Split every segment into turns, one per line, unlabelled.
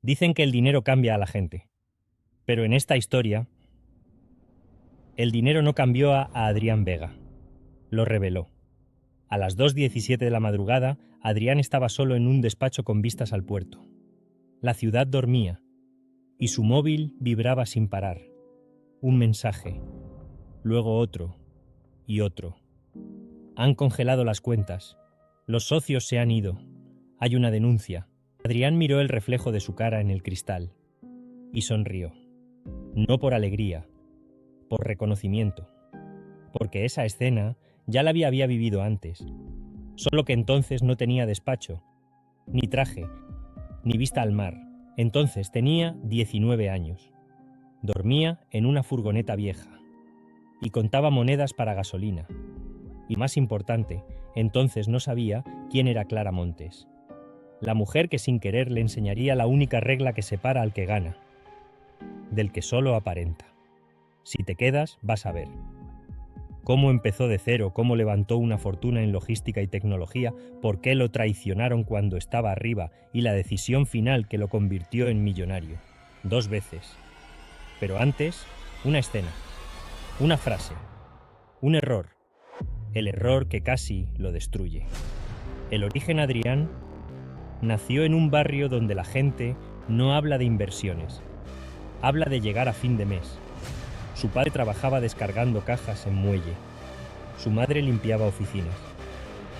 Dicen que el dinero cambia a la gente, pero en esta historia, el dinero no cambió a Adrián Vega, lo reveló. A las 2:17 de la madrugada, Adrián estaba solo en un despacho con vistas al puerto. La ciudad dormía, y su móvil vibraba sin parar. Un mensaje, luego otro, y otro. Han congelado las cuentas. Los socios se han ido. Hay una denuncia. Adrián miró el reflejo de su cara en el cristal y sonrió. No por alegría, por reconocimiento. Porque esa escena ya la había vivido antes. Solo que entonces no tenía despacho, ni traje, ni vista al mar. Entonces tenía 19 años. Dormía en una furgoneta vieja y contaba monedas para gasolina. Y más importante, entonces no sabía quién era Clara Montes, la mujer que sin querer le enseñaría la única regla que separa al que gana, del que solo aparenta. Si te quedas, vas a ver. Cómo empezó de cero, cómo levantó una fortuna en logística y tecnología, por qué lo traicionaron cuando estaba arriba y la decisión final que lo convirtió en millonario. 2 veces. Pero antes, una escena, una frase, un error. El error que casi lo destruye. El origen Adrián nació en un barrio donde la gente no habla de inversiones, habla de llegar a fin de mes. Su padre trabajaba descargando cajas en muelle, su madre limpiaba oficinas,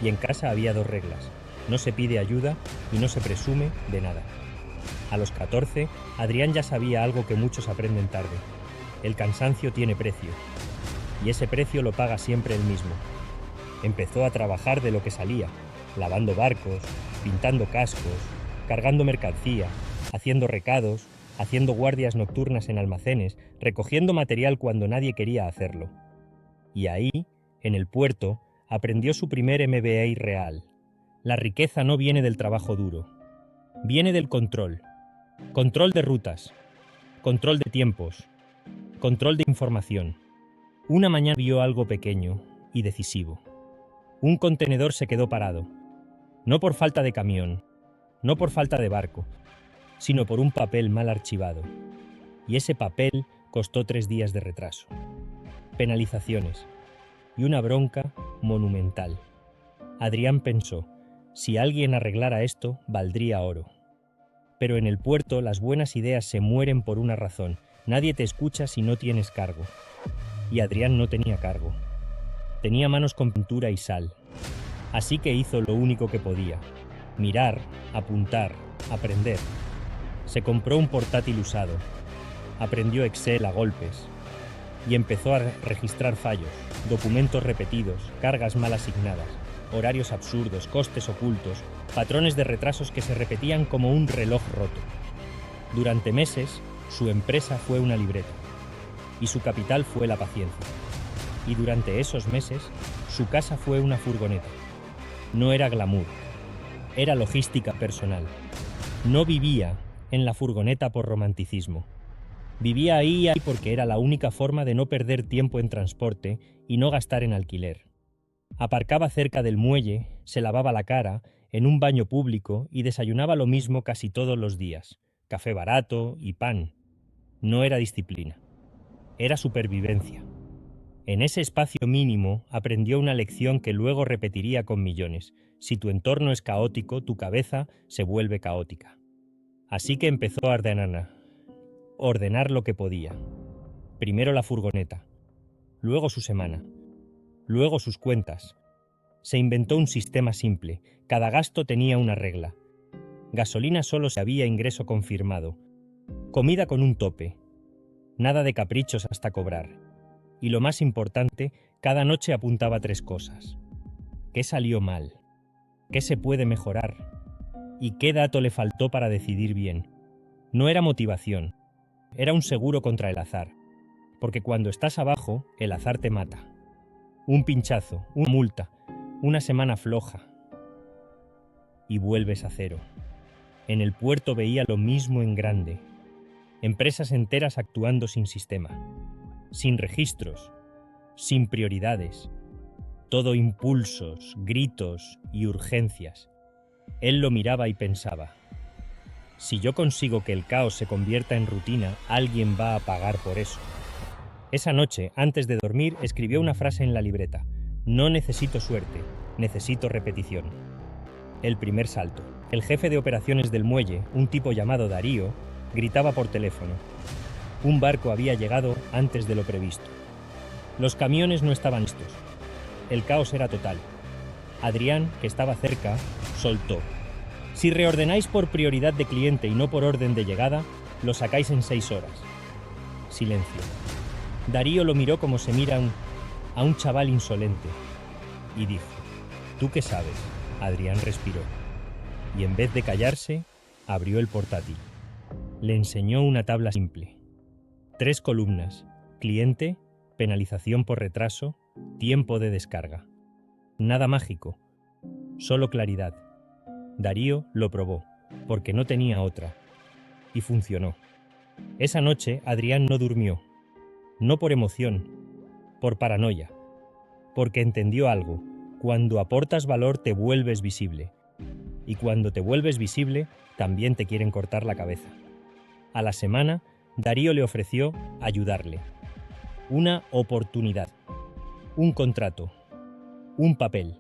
y en casa había 2 reglas: no se pide ayuda y no se presume de nada. A los 14, Adrián ya sabía algo que muchos aprenden tarde: el cansancio tiene precio, y ese precio lo paga siempre él mismo. Empezó a trabajar de lo que salía, lavando barcos, pintando cascos, cargando mercancía, haciendo recados, haciendo guardias nocturnas en almacenes, recogiendo material cuando nadie quería hacerlo. Y ahí, en el puerto, aprendió su primer MBA real. La riqueza no viene del trabajo duro, viene del control. Control de rutas, control de tiempos, control de información. Una mañana vio algo pequeño y decisivo. Un contenedor se quedó parado, no por falta de camión, no por falta de barco, sino por un papel mal archivado. Y ese papel costó 3 días de retraso, penalizaciones y una bronca monumental. Adrián pensó, si alguien arreglara esto, valdría oro. Pero en el puerto las buenas ideas se mueren por una razón: nadie te escucha si no tienes cargo. Y Adrián no tenía cargo. Tenía manos con pintura y sal. Así que hizo lo único que podía: mirar, apuntar, aprender. Se compró un portátil usado, aprendió Excel a golpes y empezó a registrar fallos, documentos repetidos, cargas mal asignadas, horarios absurdos, costes ocultos, patrones de retrasos que se repetían como un reloj roto. Durante meses, su empresa fue una libreta y su capital fue la paciencia. Y durante esos meses, su casa fue una furgoneta. No era glamour, era logística personal. No vivía en la furgoneta por romanticismo. Vivía ahí porque era la única forma de no perder tiempo en transporte y no gastar en alquiler. Aparcaba cerca del muelle, se lavaba la cara en un baño público y desayunaba lo mismo casi todos los días: café barato y pan. No era disciplina, era supervivencia. En ese espacio mínimo aprendió una lección que luego repetiría con millones: si tu entorno es caótico, tu cabeza se vuelve caótica. Así que empezó a ordenar lo que podía. Primero la furgoneta, luego su semana, luego sus cuentas. Se inventó un sistema simple: cada gasto tenía una regla. Gasolina solo si había ingreso confirmado. Comida con un tope. Nada de caprichos hasta cobrar. Y lo más importante, cada noche apuntaba 3 cosas. ¿Qué salió mal? ¿Qué se puede mejorar? ¿Y qué dato le faltó para decidir bien? No era motivación, era un seguro contra el azar. Porque cuando estás abajo, el azar te mata. Un pinchazo, una multa, una semana floja. Y vuelves a cero. En el puerto veía lo mismo en grande. Empresas enteras actuando sin sistema, sin registros, sin prioridades. Todo impulsos, gritos y urgencias. Él lo miraba y pensaba: Si yo consigo que el caos se convierta en rutina, alguien va a pagar por eso. Esa noche, antes de dormir, escribió una frase en la libreta. No necesito suerte, necesito repetición. El primer salto. El jefe de operaciones del muelle, un tipo llamado Darío, gritaba por teléfono. Un barco había llegado antes de lo previsto. Los camiones no estaban listos. El caos era total. Adrián, que estaba cerca, soltó. Si reordenáis por prioridad de cliente y no por orden de llegada, lo sacáis en 6 horas. Silencio. Darío lo miró como se mira a un chaval insolente y dijo: ¿Tú qué sabes? Adrián respiró. Y en vez de callarse, abrió el portátil. Le enseñó una tabla simple. 3 columnas: cliente, penalización por retraso, tiempo de descarga. Nada mágico, solo claridad. Darío lo probó, porque no tenía otra. Y funcionó. Esa noche Adrián no durmió. No por emoción, por paranoia. Porque entendió algo. Cuando aportas valor te vuelves visible. Y cuando te vuelves visible, también te quieren cortar la cabeza. A la semana, Darío le ofreció ayudarle. Una oportunidad. Un contrato. Un papel.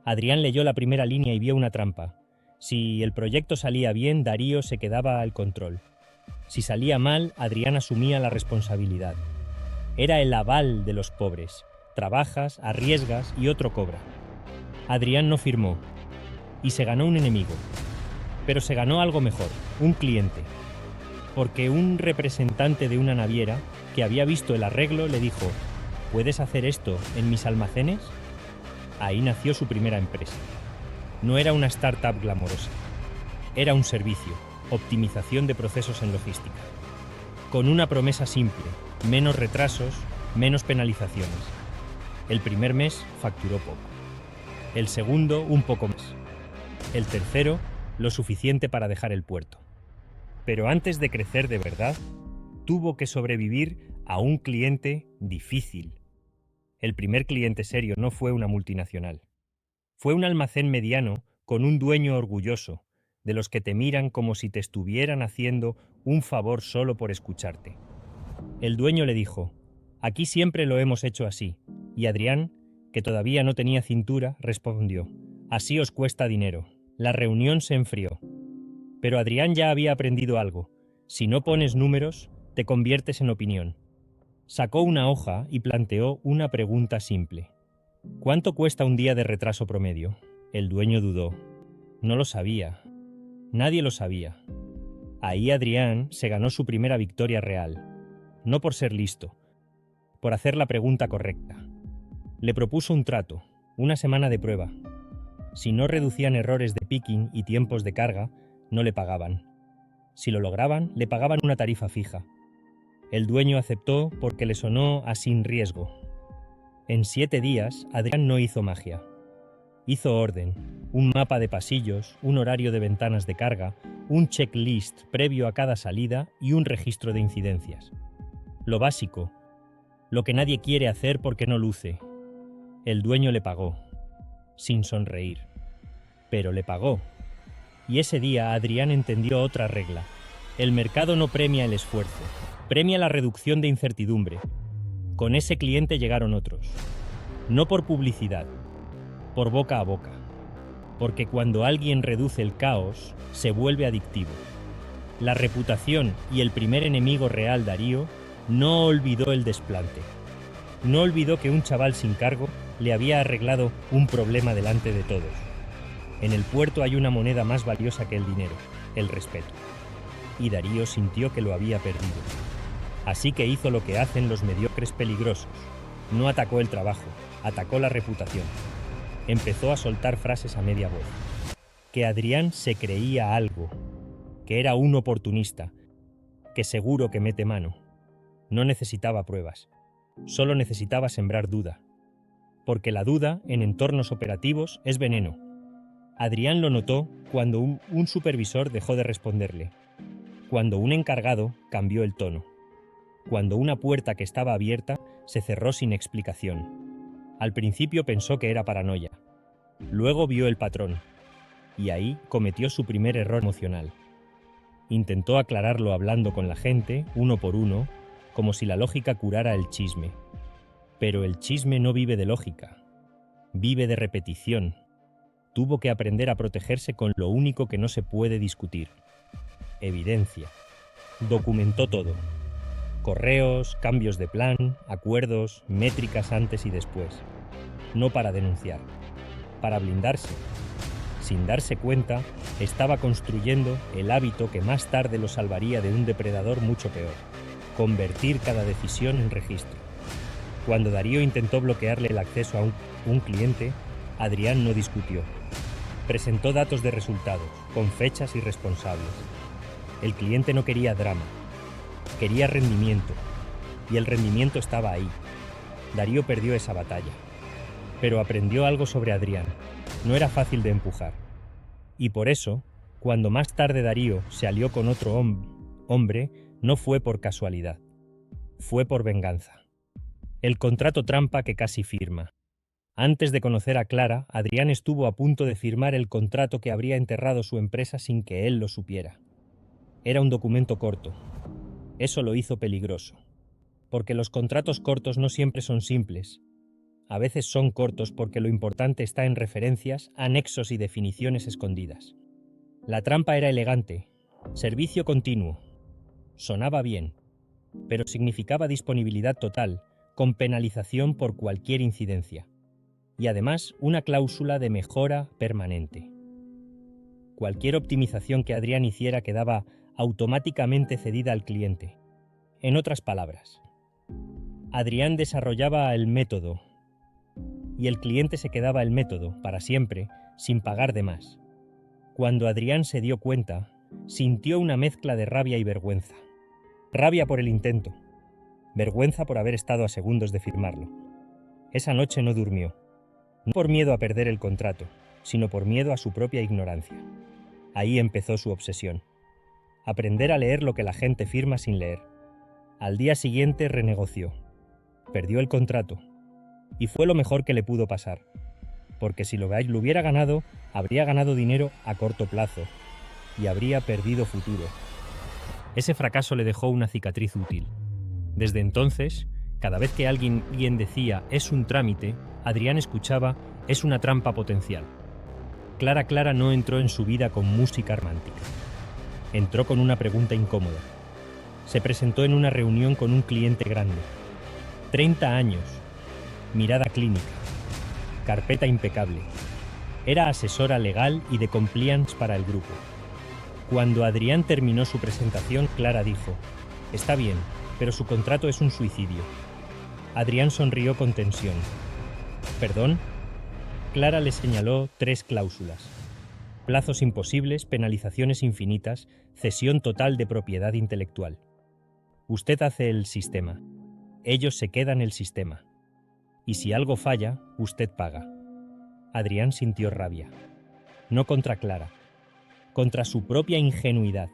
Adrián leyó la primera línea y vio una trampa. Si el proyecto salía bien, Darío se quedaba al control. Si salía mal, Adrián asumía la responsabilidad. Era el aval de los pobres. Trabajas, arriesgas y otro cobra. Adrián no firmó. Y se ganó un enemigo. Pero se ganó algo mejor, un cliente. Porque un representante de una naviera, que había visto el arreglo, le dijo: ¿puedes hacer esto en mis almacenes? Ahí nació su primera empresa. No era una startup glamorosa. Era un servicio, optimización de procesos en logística. Con una promesa simple: menos retrasos, menos penalizaciones. El primer mes facturó poco. El segundo, un poco más. El tercero, lo suficiente para dejar el puerto. Pero antes de crecer de verdad, tuvo que sobrevivir a un cliente difícil. El primer cliente serio no fue una multinacional. Fue un almacén mediano con un dueño orgulloso, de los que te miran como si te estuvieran haciendo un favor solo por escucharte. El dueño le dijo: aquí siempre lo hemos hecho así. Y Adrián, que todavía no tenía cintura, respondió: así os cuesta dinero. La reunión se enfrió. Pero Adrián ya había aprendido algo. Si no pones números, te conviertes en opinión. Sacó una hoja y planteó una pregunta simple. ¿Cuánto cuesta un día de retraso promedio? El dueño dudó. No lo sabía. Nadie lo sabía. Ahí Adrián se ganó su primera victoria real. No por ser listo, por hacer la pregunta correcta. Le propuso un trato, una semana de prueba. Si no reducían errores de picking y tiempos de carga, no le pagaban. Si lo lograban, le pagaban una tarifa fija. El dueño aceptó porque le sonó a sin riesgo. En 7 días, Adrián no hizo magia. Hizo orden, un mapa de pasillos, un horario de ventanas de carga, un checklist previo a cada salida y un registro de incidencias. Lo básico, lo que nadie quiere hacer porque no luce. El dueño le pagó, sin sonreír. Pero le pagó. Y ese día Adrián entendió otra regla. El mercado no premia el esfuerzo, premia la reducción de incertidumbre. Con ese cliente llegaron otros. No por publicidad, por boca a boca. Porque cuando alguien reduce el caos, se vuelve adictivo. La reputación y el primer enemigo real, Darío, no olvidó el desplante. No olvidó que un chaval sin cargo le había arreglado un problema delante de todos. En el puerto hay una moneda más valiosa que el dinero, el respeto. Y Darío sintió que lo había perdido. Así que hizo lo que hacen los mediocres peligrosos. No atacó el trabajo, atacó la reputación. Empezó a soltar frases a media voz. Que Adrián se creía algo, que era un oportunista, que seguro que mete mano. No necesitaba pruebas, solo necesitaba sembrar duda. Porque la duda, en entornos operativos, es veneno. Adrián lo notó cuando un supervisor dejó de responderle, cuando un encargado cambió el tono, cuando una puerta que estaba abierta se cerró sin explicación. Al principio pensó que era paranoia, luego vio el patrón, y ahí cometió su primer error emocional. Intentó aclararlo hablando con la gente, uno por uno, como si la lógica curara el chisme. Pero el chisme no vive de lógica, vive de repetición. Tuvo que aprender a protegerse con lo único que no se puede discutir: evidencia. Documentó todo: correos, cambios de plan, acuerdos, métricas antes y después. No para denunciar, para blindarse. Sin darse cuenta, estaba construyendo el hábito que más tarde lo salvaría de un depredador mucho peor: convertir cada decisión en registro. Cuando Darío intentó bloquearle el acceso a un cliente, Adrián no discutió. Presentó datos de resultados, con fechas y responsables. El cliente no quería drama, quería rendimiento, y el rendimiento estaba ahí. Darío perdió esa batalla, pero aprendió algo sobre Adrián. No era fácil de empujar. Y por eso, cuando más tarde Darío se alió con otro hombre, no fue por casualidad, fue por venganza. El contrato trampa que casi firma. Antes de conocer a Clara, Adrián estuvo a punto de firmar el contrato que habría enterrado su empresa sin que él lo supiera. Era un documento corto. Eso lo hizo peligroso, porque los contratos cortos no siempre son simples. A veces son cortos porque lo importante está en referencias, anexos y definiciones escondidas. La trampa era elegante: servicio continuo. Sonaba bien, pero significaba disponibilidad total, con penalización por cualquier incidencia. Y además una cláusula de mejora permanente. Cualquier optimización que Adrián hiciera quedaba automáticamente cedida al cliente. En otras palabras, Adrián desarrollaba el método y el cliente se quedaba el método para siempre, sin pagar de más. Cuando Adrián se dio cuenta, sintió una mezcla de rabia y vergüenza. Rabia por el intento, vergüenza por haber estado a segundos de firmarlo. Esa noche no durmió, no por miedo a perder el contrato, sino por miedo a su propia ignorancia. Ahí empezó su obsesión: aprender a leer lo que la gente firma sin leer. Al día siguiente renegoció. Perdió el contrato, y fue lo mejor que le pudo pasar, porque si lo hubiera ganado, habría ganado dinero a corto plazo y habría perdido futuro. Ese fracaso le dejó una cicatriz útil. Desde entonces, cada vez que alguien decía «es un trámite», Adrián escuchaba «es una trampa potencial». Clara no entró en su vida con música romántica. Entró con una pregunta incómoda. Se presentó en una reunión con un cliente grande. 30 años. Mirada clínica. Carpeta impecable. Era asesora legal y de compliance para el grupo. Cuando Adrián terminó su presentación, Clara dijo: «Está bien, pero su contrato es un suicidio». Adrián sonrió con tensión. «¿Perdón?». Clara le señaló 3 cláusulas: plazos imposibles, penalizaciones infinitas, cesión total de propiedad intelectual. Usted hace el sistema. Ellos se quedan el sistema. Y si algo falla, usted paga. Adrián sintió rabia. No contra Clara, contra su propia ingenuidad.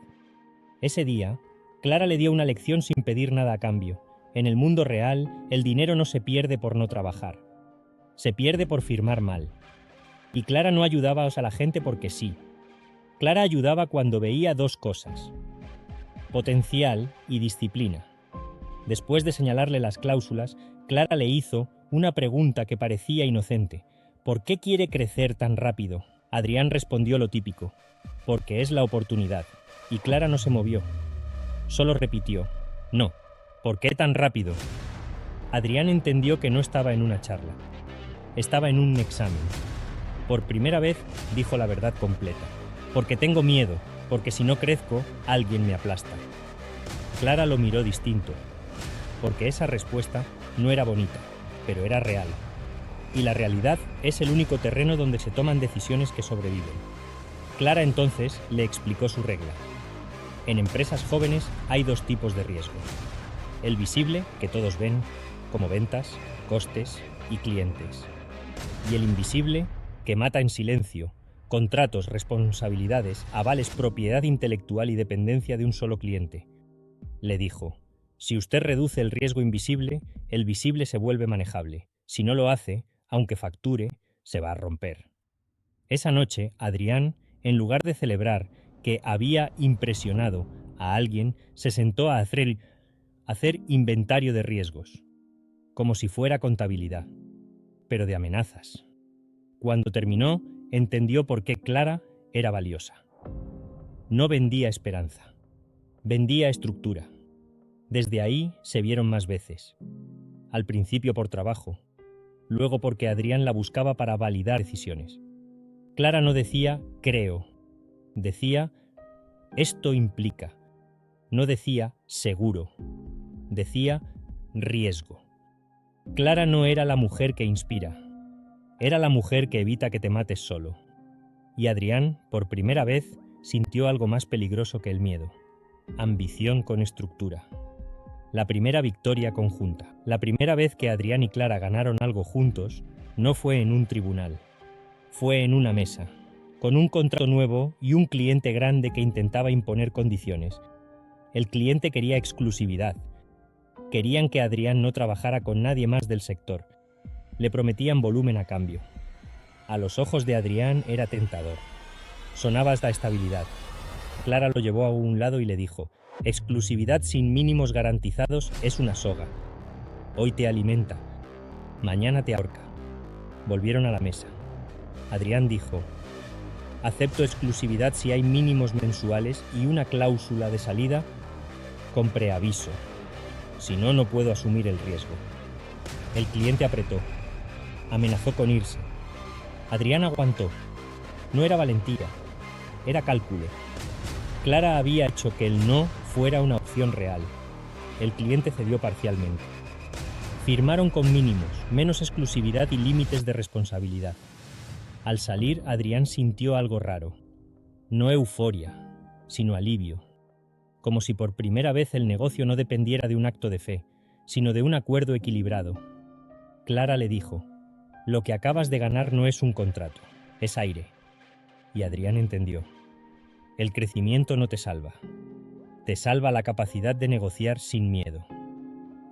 Ese día, Clara le dio una lección sin pedir nada a cambio. En el mundo real, el dinero no se pierde por no trabajar. Se pierde por firmar mal. Y Clara no ayudaba a la gente porque sí. Clara ayudaba cuando veía 2 cosas: potencial y disciplina. Después de señalarle las cláusulas, Clara le hizo una pregunta que parecía inocente: ¿por qué quiere crecer tan rápido? Adrián respondió lo típico: porque es la oportunidad. Y Clara no se movió. Solo repitió: no. ¿Por qué tan rápido? Adrián entendió que no estaba en una charla. Estaba en un examen. Por primera vez dijo la verdad completa: porque tengo miedo, porque si no crezco, alguien me aplasta. Clara lo miró distinto, porque esa respuesta no era bonita, pero era real. Y la realidad es el único terreno donde se toman decisiones que sobreviven. Clara entonces le explicó su regla. En empresas jóvenes hay 2 tipos de riesgo: el visible, que todos ven, como ventas, costes y clientes, y el invisible, que mata en silencio: contratos, responsabilidades, avales, propiedad intelectual y dependencia de un solo cliente. Le dijo: si usted reduce el riesgo invisible, el visible se vuelve manejable. Si no lo hace, aunque facture, se va a romper. Esa noche, Adrián, en lugar de celebrar que había impresionado a alguien, se sentó a hacer inventario de riesgos, como si fuera contabilidad, pero de amenazas. Cuando terminó, entendió por qué Clara era valiosa. No vendía esperanza, vendía estructura. Desde ahí se vieron más veces. Al principio por trabajo, luego porque Adrián la buscaba para validar decisiones. Clara no decía creo, decía esto implica, no decía seguro, decía riesgo. Clara no era la mujer que inspira, era la mujer que evita que te mates solo. Y Adrián, por primera vez, sintió algo más peligroso que el miedo: ambición con estructura. La primera victoria conjunta. La primera vez que Adrián y Clara ganaron algo juntos no fue en un tribunal, fue en una mesa, con un contrato nuevo y un cliente grande que intentaba imponer condiciones. El cliente quería exclusividad. Querían que Adrián no trabajara con nadie más del sector. Le prometían volumen a cambio. A los ojos de Adrián era tentador. Sonaba hasta estabilidad. Clara lo llevó a un lado y le dijo: exclusividad sin mínimos garantizados es una soga. Hoy te alimenta, mañana te ahorca. Volvieron a la mesa. Adrián dijo: acepto exclusividad si hay mínimos mensuales y una cláusula de salida con preaviso. Si no, no puedo asumir el riesgo. El cliente apretó. Amenazó con irse. Adrián aguantó. No era valentía, era cálculo. Clara había hecho que el no fuera una opción real. El cliente cedió parcialmente. Firmaron con mínimos, menos exclusividad y límites de responsabilidad. Al salir, Adrián sintió algo raro. No euforia, sino alivio. Como si por primera vez el negocio no dependiera de un acto de fe, sino de un acuerdo equilibrado. Clara le dijo: lo que acabas de ganar no es un contrato, es aire. Y Adrián entendió. El crecimiento no te salva. Te salva la capacidad de negociar sin miedo.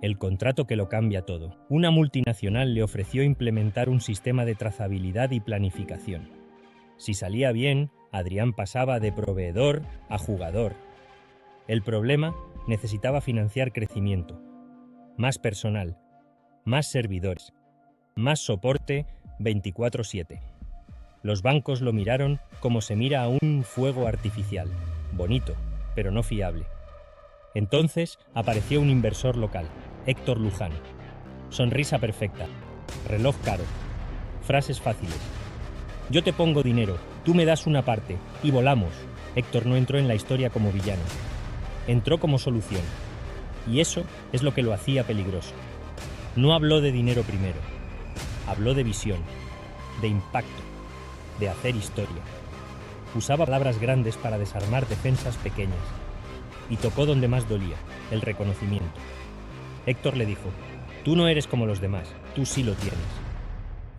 El contrato que lo cambia todo. Una multinacional le ofreció implementar un sistema de trazabilidad y planificación. Si salía bien, Adrián pasaba de proveedor a jugador. El problema: necesitaba financiar crecimiento, más personal, más servidores, más soporte 24/7. Los bancos lo miraron como se mira a un fuego artificial, bonito, pero no fiable. Entonces apareció un inversor local, Héctor Luján. Sonrisa perfecta, reloj caro, frases fáciles. Yo te pongo dinero, tú me das una parte, y volamos. Héctor no entró en la historia como villano. Entró como solución. Y eso es lo que lo hacía peligroso. No habló de dinero primero. Habló de visión, de impacto, de hacer historia. Usaba palabras grandes para desarmar defensas pequeñas. Y tocó donde más dolía, el reconocimiento. Héctor le dijo: tú no eres como los demás, tú sí lo tienes.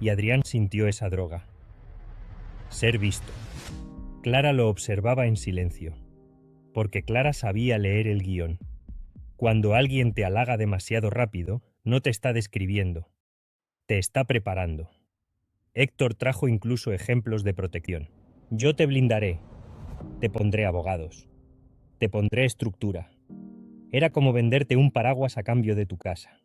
Y Adrián sintió esa droga. Ser visto. Clara lo observaba en silencio, porque Clara sabía leer el guión. Cuando alguien te halaga demasiado rápido, no te está describiendo, te está preparando. Héctor trajo incluso ejemplos de protección. Yo te blindaré, te pondré abogados, te pondré estructura. Era como venderte un paraguas a cambio de tu casa.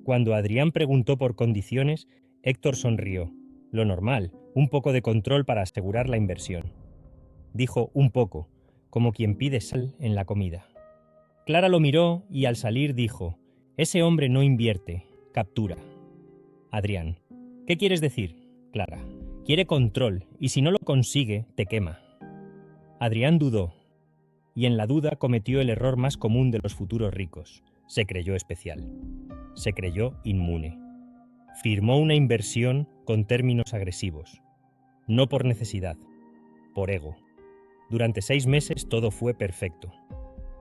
Cuando Adrián preguntó por condiciones, Héctor sonrió. Lo normal, un poco de control para asegurar la inversión. Dijo un poco, como quien pide sal en la comida. Clara lo miró y al salir dijo: ese hombre no invierte, captura. Adrián: ¿qué quieres decir? Clara: quiere control y si no lo consigue, te quema. Adrián dudó, y en la duda cometió el error más común de los futuros ricos. Se creyó especial. Se creyó inmune. Firmó una inversión con términos agresivos. No por necesidad, por ego. Durante 6 meses todo fue perfecto.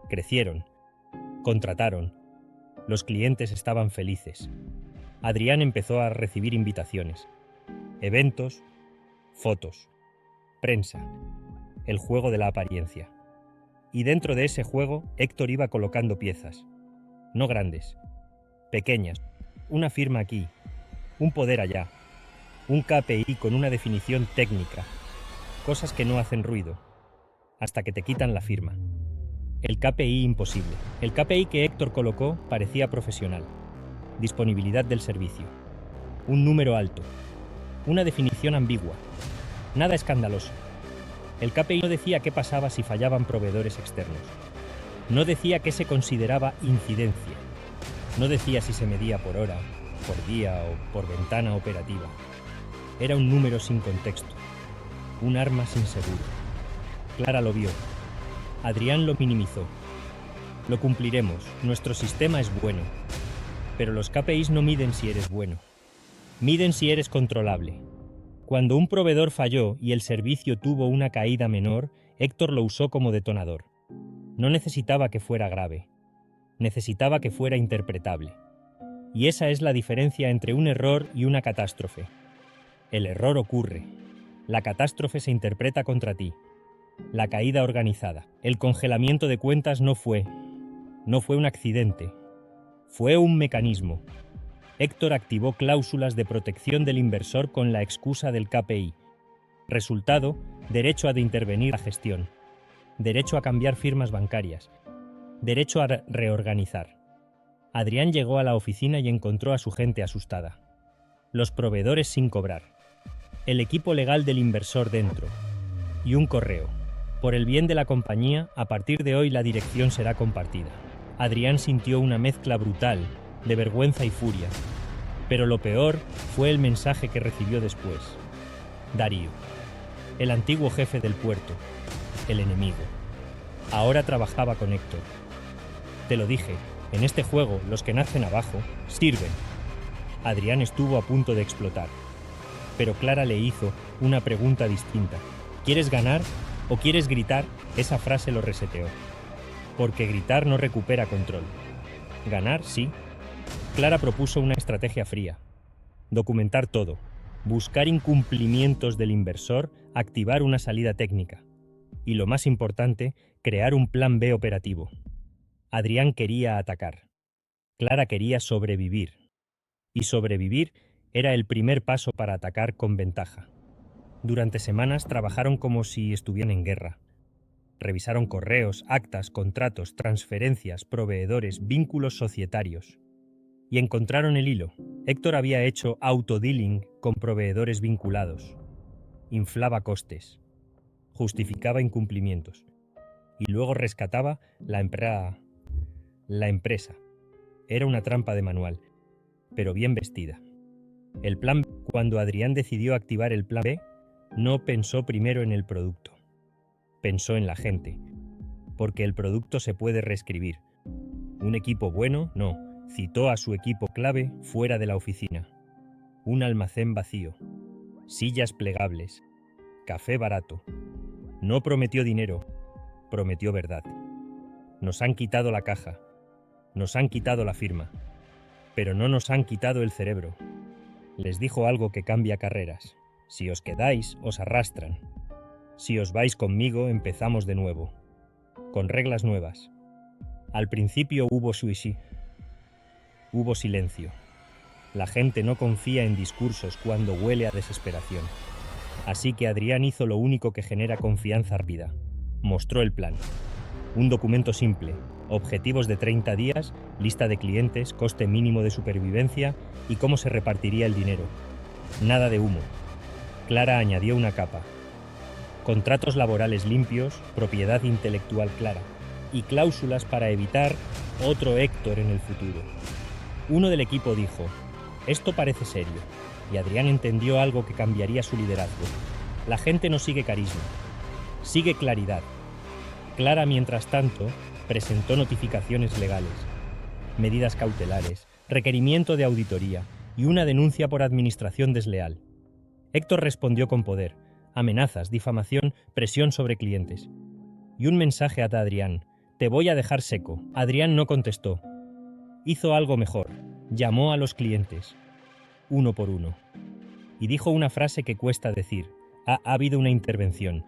Crecieron, contrataron, los clientes estaban felices. Adrián empezó a recibir invitaciones, eventos, fotos, prensa, el juego de la apariencia. Y dentro de ese juego, Héctor iba colocando piezas, no grandes, pequeñas, una firma aquí, un poder allá, un KPI con una definición técnica, cosas que no hacen ruido. hasta que te quitan la firma. El KPI imposible. El KPI que Héctor colocó parecía profesional. Disponibilidad del servicio. Un número alto. Una definición ambigua. Nada escandaloso. El KPI no decía qué pasaba si fallaban proveedores externos. No decía qué se consideraba incidencia. No decía si se medía por hora, por día o por ventana operativa. Era un número sin contexto. Un arma sin seguro. Clara lo vio. Adrián lo minimizó. Lo cumpliremos, nuestro sistema es bueno. Pero los KPIs no miden si eres bueno. Miden si eres controlable. Cuando un proveedor falló y el servicio tuvo una caída menor, Héctor lo usó como detonador. No necesitaba que fuera grave. Necesitaba que fuera interpretable. Y esa es la diferencia entre un error y una catástrofe. El error ocurre. La catástrofe se interpreta contra ti. La caída organizada. El congelamiento de cuentas no fue un accidente. Fue un mecanismo. Héctor activó cláusulas de protección del inversor con la excusa del KPI. Resultado, derecho a intervenir la gestión. Derecho a cambiar firmas bancarias. Derecho a reorganizar. Adrián llegó a la oficina y encontró a su gente asustada. Los proveedores sin cobrar. El equipo legal del inversor dentro. Y un correo. Por el bien de la compañía, a partir de hoy la dirección será compartida. Adrián sintió una mezcla brutal de vergüenza y furia. Pero lo peor fue el mensaje que recibió después. Darío, el antiguo jefe del puerto, el enemigo. Ahora trabajaba con Héctor. Te lo dije, en este juego los que nacen abajo sirven. Adrián estuvo a punto de explotar. Pero Clara le hizo una pregunta distinta. ¿Quieres ganar o quieres gritar? Esa frase lo reseteó. Porque gritar no recupera control. Ganar, sí. Clara propuso una estrategia fría. Documentar todo. Buscar incumplimientos del inversor, activar una salida técnica. Y lo más importante, crear un plan B operativo. Adrián quería atacar. Clara quería sobrevivir. Y sobrevivir era el primer paso para atacar con ventaja. Durante semanas trabajaron como si estuvieran en guerra. Revisaron correos, actas, contratos, transferencias, proveedores, vínculos societarios. Y encontraron el hilo. Héctor había hecho autodealing con proveedores vinculados. Inflaba costes. Justificaba incumplimientos. Y luego rescataba la empresa. Era una trampa de manual, pero bien vestida. El plan B. Cuando Adrián decidió activar el plan B, no pensó primero en el producto. Pensó en la gente, porque el producto se puede reescribir. Un equipo bueno, no. Citó a su equipo clave fuera de la oficina. Un almacén vacío. Sillas plegables. Café barato. No prometió dinero, prometió verdad. Nos han quitado la caja. Nos han quitado la firma. Pero no nos han quitado el cerebro. Les dijo algo que cambia carreras. Si os quedáis, os arrastran. Si os vais conmigo, empezamos de nuevo. Con reglas nuevas. Al principio hubo sushi. Hubo silencio. La gente no confía en discursos cuando huele a desesperación. Así que Adrián hizo lo único que genera confianza rápida. Mostró el plan. Un documento simple. Objetivos de 30 días, lista de clientes, coste mínimo de supervivencia y cómo se repartiría el dinero. Nada de humo. Clara añadió una capa. Contratos laborales limpios, propiedad intelectual clara y cláusulas para evitar otro Héctor en el futuro. Uno del equipo dijo, esto parece serio, y Adrián entendió algo que cambiaría su liderazgo. La gente no sigue carisma, sigue claridad. Clara, mientras tanto, presentó notificaciones legales, medidas cautelares, requerimiento de auditoría y una denuncia por administración desleal. Héctor respondió con poder, amenazas, difamación, presión sobre clientes. Y un mensaje a Adrián, te voy a dejar seco. Adrián no contestó. Hizo algo mejor, llamó a los clientes, uno por uno, y dijo una frase que cuesta decir, ha habido una intervención.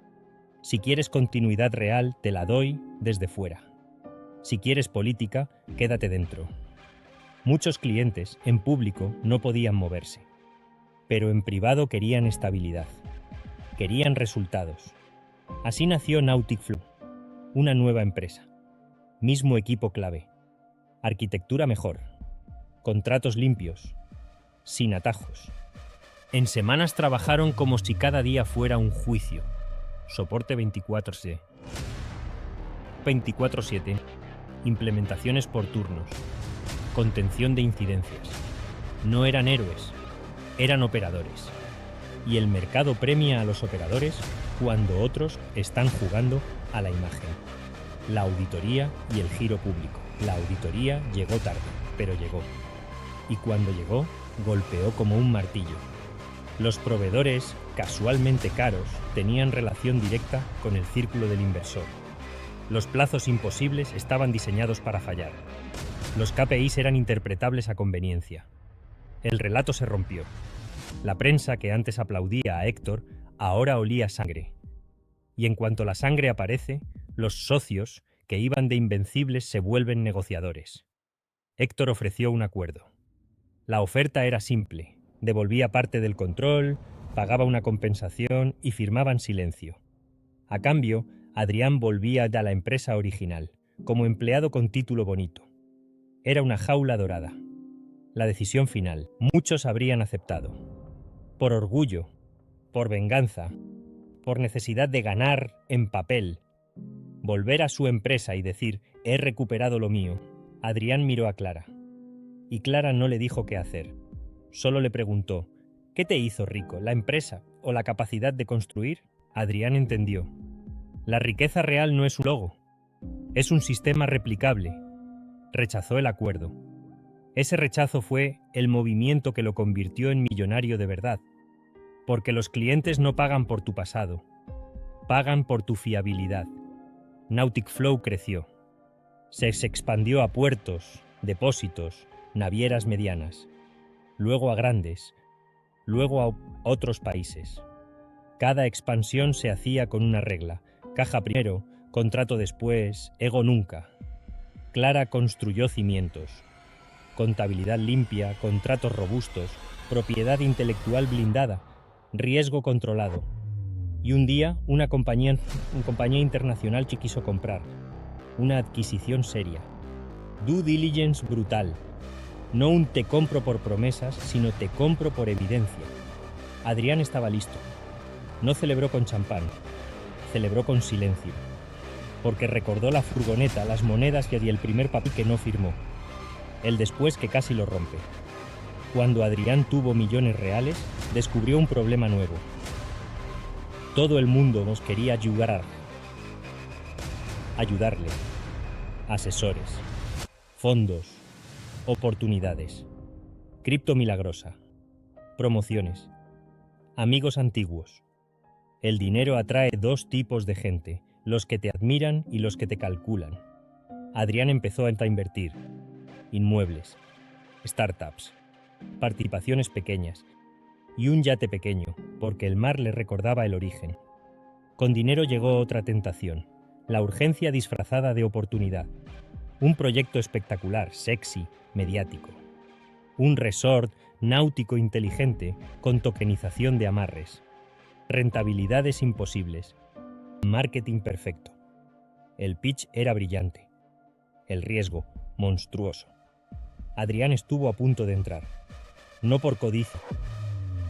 Si quieres continuidad real, te la doy desde fuera. Si quieres política, quédate dentro. Muchos clientes, en público, no podían moverse, pero en privado querían estabilidad, querían resultados. Así nació Nautic Flow, una nueva empresa. Mismo equipo clave. Arquitectura mejor. Contratos limpios. Sin atajos. En semanas trabajaron como si cada día fuera un juicio. Soporte 24/7. 24/7. Implementaciones por turnos. Contención de incidencias. No eran héroes, eran operadores. Y el mercado premia a los operadores cuando otros están jugando a la imagen. La auditoría y el giro público. La auditoría llegó tarde, pero llegó. Y cuando llegó, golpeó como un martillo. Los proveedores, casualmente caros, tenían relación directa con el círculo del inversor. Los plazos imposibles estaban diseñados para fallar. Los KPIs eran interpretables a conveniencia. El relato se rompió. La prensa, que antes aplaudía a Héctor, ahora olía sangre. Y en cuanto la sangre aparece, los socios, que iban de invencibles, se vuelven negociadores. Héctor ofreció un acuerdo. La oferta era simple. Devolvía parte del control, pagaba una compensación y firmaba en silencio. A cambio, Adrián volvía a la empresa original, como empleado con título bonito. Era una jaula dorada. La decisión final. Muchos habrían aceptado. Por orgullo, por venganza, por necesidad de ganar en papel. Volver a su empresa y decir, he recuperado lo mío. Adrián miró a Clara. Y Clara no le dijo qué hacer. Solo le preguntó, ¿qué te hizo rico, la empresa o la capacidad de construir? Adrián entendió. La riqueza real no es un logo, es un sistema replicable. Rechazó el acuerdo. Ese rechazo fue el movimiento que lo convirtió en millonario de verdad, porque los clientes no pagan por tu pasado, pagan por tu fiabilidad. Nautic Flow creció. Se expandió a puertos, depósitos, navieras medianas, luego a grandes, luego a otros países. Cada expansión se hacía con una regla: caja primero, contrato después, ego nunca. Clara construyó cimientos. Contabilidad limpia, contratos robustos, propiedad intelectual blindada, riesgo controlado. Y un día una compañía internacional que quiso comprar. Una adquisición seria. Due diligence brutal. No un te compro por promesas, sino te compro por evidencia. Adrián estaba listo. No celebró con champán, celebró con silencio. Porque recordó la furgoneta, las monedas y el primer papel que no firmó. El después que casi lo rompe. Cuando Adrián tuvo millones reales, descubrió un problema nuevo. Todo el mundo nos quería ayudarle. Asesores, fondos, oportunidades, cripto milagrosa, promociones, amigos antiguos. El dinero atrae dos tipos de gente, los que te admiran y los que te calculan. Adrián empezó a invertir. Inmuebles, startups, participaciones pequeñas y un yate pequeño, porque el mar le recordaba el origen. Con dinero llegó otra tentación, la urgencia disfrazada de oportunidad. Un proyecto espectacular, sexy, mediático. Un resort náutico inteligente con tokenización de amarres. Rentabilidades imposibles. Marketing perfecto. El pitch era brillante. El riesgo, monstruoso. Adrián estuvo a punto de entrar. No por codicia,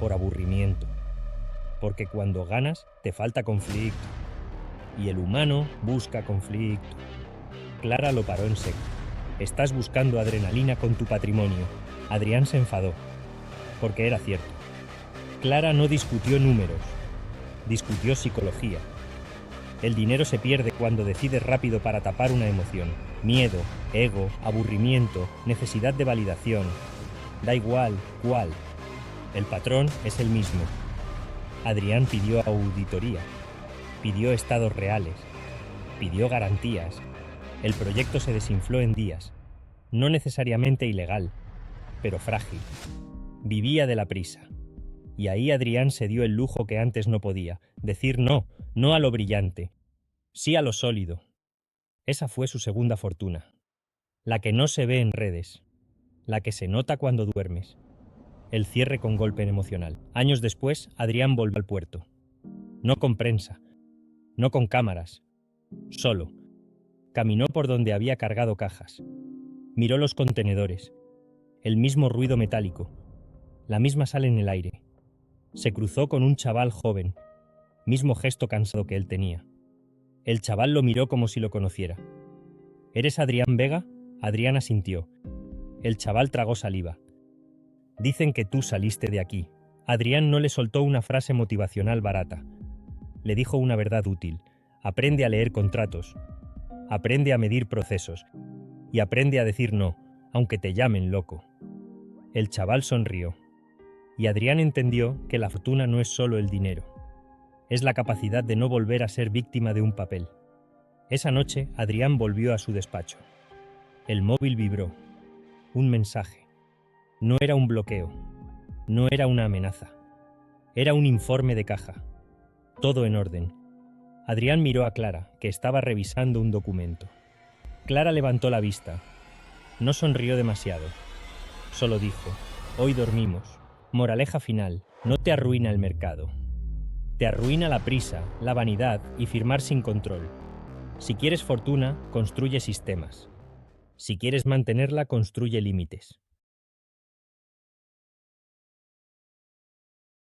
por aburrimiento. Porque cuando ganas te falta conflicto. Y el humano busca conflicto. Clara lo paró en seco. Estás buscando adrenalina con tu patrimonio. Adrián se enfadó. Porque era cierto. Clara no discutió números. Discutió psicología. El dinero se pierde cuando decides rápido para tapar una emoción. Miedo, ego, aburrimiento, necesidad de validación. Da igual, ¿cuál? El patrón es el mismo. Adrián pidió auditoría, pidió estados reales, pidió garantías. El proyecto se desinfló en días. No necesariamente ilegal, pero frágil. Vivía de la prisa. Y ahí Adrián se dio el lujo que antes no podía, decir no, no a lo brillante, sí a lo sólido. Esa fue su segunda fortuna, la que no se ve en redes, la que se nota cuando duermes. El cierre con golpe emocional. Años después, Adrián volvió al puerto. No con prensa, No con cámaras. Solo. Caminó por donde había cargado cajas. Miró los contenedores. El mismo ruido metálico. La misma sal en el aire. Se cruzó con un chaval joven. Mismo gesto cansado que él tenía. El chaval lo miró como si lo conociera. ¿Eres Adrián Vega? Adrián asintió. El chaval tragó saliva. Dicen que tú saliste de aquí. Adrián no le soltó una frase motivacional barata. Le dijo una verdad útil. Aprende a leer contratos. Aprende a medir procesos. Y aprende a decir no, aunque te llamen loco. El chaval sonrió. Y Adrián entendió que la fortuna no es solo el dinero. Es la capacidad de no volver a ser víctima de un papel. Esa noche, Adrián volvió a su despacho. El móvil vibró. Un mensaje. No era un bloqueo. No era una amenaza. Era un informe de caja. Todo en orden. Adrián miró a Clara, que estaba revisando un documento. Clara levantó la vista. No sonrió demasiado. Solo dijo: hoy dormimos. Moraleja final: no te arruina el mercado. Te arruina la prisa, la vanidad y firmar sin control. Si quieres fortuna, construye sistemas. Si quieres mantenerla, construye límites.